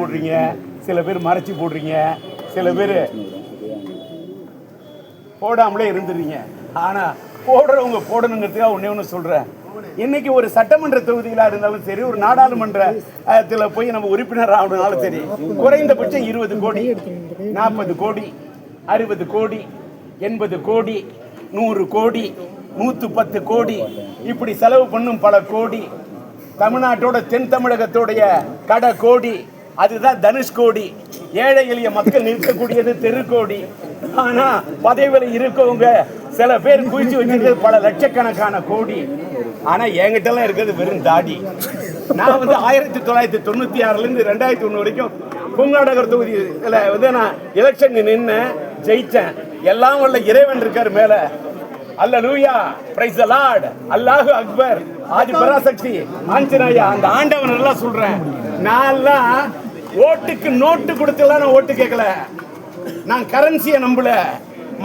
போடுறீங்க, சில பேர் மறைச்சி போடுறீங்க, சில பேர் போடாமலே இருந்துறீங்க. ஆனால் போடுறவங்க போடணுங்கிறதுக்காக ஒன்று சொல்கிறேன். இன்னைக்கு ஒரு சட்டமன்ற தொகுதிகளாக இருந்தாலும் சரி, ஒரு நாடாளுமன்றத்தில் போய் நம்ம உறுப்பினர் ஆகணும்னாலும் சரி, குறைந்தபட்சம் 20 கோடி, 40 கோடி, 60 கோடி, 80 கோடி, 100 கோடி, 110 கோடி இப்படி செலவு பண்ணும் பல கோடி. தமிழ்நாட்டோட தென் தமிழகத்தோடைய கடை கோடி, அதுதான் தனுஷ்கோடி. ஏழை எளிய மக்கள் நிற்கக்கூடியது தெருக்கோடி. ஆனா பதவியில் இருக்கவங்க சில பேர் குவிச்சு வச்சிருக்கிறது பல லட்சக்கணக்கான கோடி. ஆனா என்கிட்ட எல்லாம் இருக்கிறது வெறும் தாடி. நான் 1996 2001 வரைக்கும் பூங்காநகர் தொகுதியில் நான் எலெக்ஷன் நின்று ஜெயிச்சேன். எல்லாம் உள்ள இறைவன் இருக்காரு மேல. அல்லேலூயா, பிரைஸ் தி லார்ட், அல்லாஹ் அக்பர், ஆதி பராசக்தி, ஆஞ்சநேயா, அந்த ஆண்டவன் எல்லாம் சொல்றேன். நான் ஓட்டுக்கு நோட்டு கொடுத்துலாம் நான் ஓட்டு கேட்கல. நான் கரன்சியை நம்பல,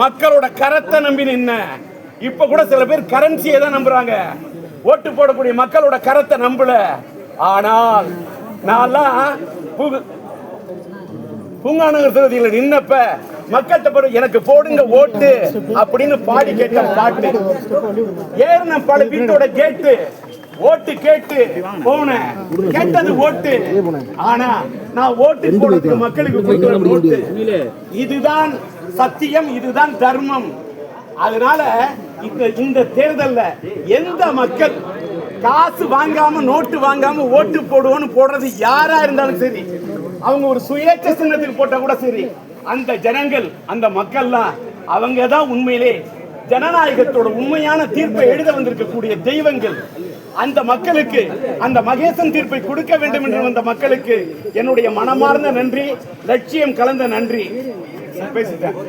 மக்களோட கரத்தை நம்பி நின்ன. இப்ப கூட சில பேர் கரன்சியை தான் நம்புறாங்க, ஓட்டு போடக்கூடிய மக்களோட கரத்தை நம்பல. ஆனால் நான் பூங்காநகர் தொகுதியில் நின்னப்ப மக்கள்கிட்ட எனக்கு போடுங்க ஓட்டு அப்படின்னு பாடி கேட்ட பாட்டு ஏறின பல வீட்டோட கேட்டு ஓட்டு கேட்டு போனேன். கேட்டது ஓட்டு. ஆனா நான் ஓட்டு போடுறதுக்கு மக்களுக்கு ஓட்டு. இதுதான் சத்தியம், இதுதான் தர்மம். அதனால இந்த தேர்தல்ல எந்த மக்கள் காசு வாங்காம நோட்டு வாங்காம ஓட்டு போடுவோன்னு போடுறது யாரா இருந்தாலும் சரி, அவங்க ஒரு சுயேட்சை சின்னத்துக்கு போட்டா கூட சரி, அந்த ஜனங்கள் அந்த மக்கள்லாம் அவங்க தான் உண்மையிலே ஜனநாயகத்தோட உண்மையான தீர்ப்பை எழுத வந்திருக்கக்கூடிய தெய்வங்கள். அந்த மக்களுக்கு அந்த மகேசன் தீர்ப்பை கொடுக்க வேண்டும் என்று வந்த மக்களுக்கு என்னுடைய மனமார்ந்த நன்றி, லட்சியம் கலந்த நன்றி. பேசிட்டேன்.